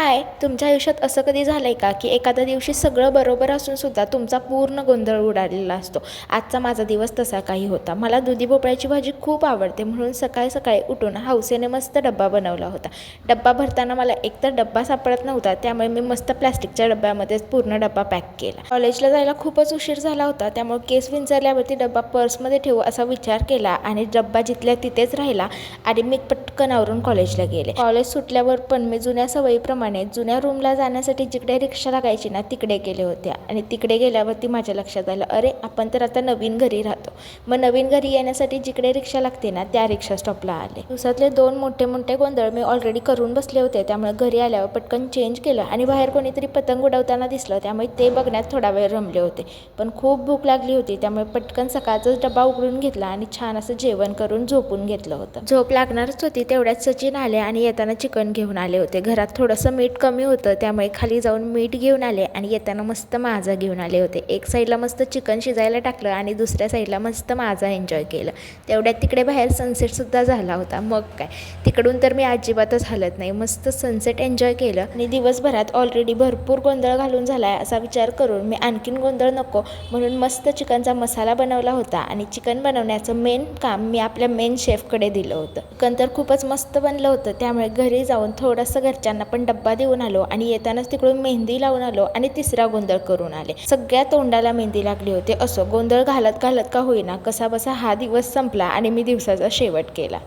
काय तुमच्या आयुष्यात असं कधी झालंय का की एखाद्या दिवशी सगळं बरोबर असून सुद्धा तुमचा पूर्ण गोंधळ उडालेला असतो. आजचा माझा दिवस तसा काही होता. मला दुधी भोपळ्याची भाजी खूप आवडते म्हणून सकाळी सकाळी उठून हौसेने मस्त डब्बा बनवला होता. डब्बा भरताना मला एकतर डब्बा सापडत नव्हता, त्यामुळे मी मस्त प्लॅस्टिकच्या डब्यामध्येच पूर्ण डब्बा पॅक केला. कॉलेजला जायला खूपच उशीर झाला होता, त्यामुळे केस विंचरल्यावरती डब्बा पर्समध्ये ठेवू असा विचार केला आणि डब्बा जिथल्या तिथेच राहिला आणि मी पटकन आवरून कॉलेजला गेले. कॉलेज सुटल्यावर पण मी जुन्या सवयीप्रमाणे जुन्या रूमला जाण्यासाठी जिकडे रिक्षा लागायची ना तिकडे गेले होते आणि तिकडे गेल्यावरती माझ्या लक्षात आलं, अरे आपण तर आता नवीन घरी राहतो. मग नवीन घरी येण्यासाठी जिकडे रिक्षा लागते ना त्या रिक्षा स्टॉपला आले. दिवसातले 2 मोठे मोठे गोंधळ मी ऑलरेडी करून बसले होते, त्यामुळे घरी आल्यावर पटकन चेंज केलं आणि बाहेर कोणीतरी पतंग उडवताना दिसलं, त्यामुळे ते बघण्यात थोडा वेळ रमले होते. पण खूप भूक लागली होती, त्यामुळे पटकन सकाळचाच डबा उघडून घेतला आणि छान असं जेवण करून झोपून घेतलं होतं. झोप लागणारच होती तेवढ्यात सचिन आले आणि येताना चिकन घेऊन आले होते. घरात थोडंसं मीठ कमी होतं, त्यामुळे खाली जाऊन मीठ घेऊन आले आणि येताना मस्त माझा घेऊन आले होते. एक साईडला मस्त चिकन शिजायला टाकलं आणि दुसऱ्या साईडला मस्त माझा एन्जॉय केलं. तेवढ्यात तिकडे बाहेर सनसेटसुद्धा झाला होता. मग काय, तिकडून तर मी अजिबातच हलत नाही. मस्त सनसेट एन्जॉय केलं आणि दिवसभरात ऑलरेडी भरपूर गोंधळ घालून झाला आहे असा विचार करून मी आणखीन गोंधळ नको म्हणून मस्त चिकनचा मसाला बनवला होता आणि चिकन बनवण्याचं मेन काम मी आपल्या मेन शेफकडे दिलं होतं. चिकन तर खूपच मस्त बनलं होतं, त्यामुळे घरी जाऊन थोडंसं घरच्यांना पण डब्बा देऊन आलो आणि येतानाच तिकडून मेहंदी लावून आलो आणि तिसरा गोंधळ करून आले. सगळ्या तोंडाला मेहंदी लागली होती. असो गोंधळ घालत घालत का होईना कसा बसा हा दिवस संपला आणि मी दिवसाचा शेवट केला.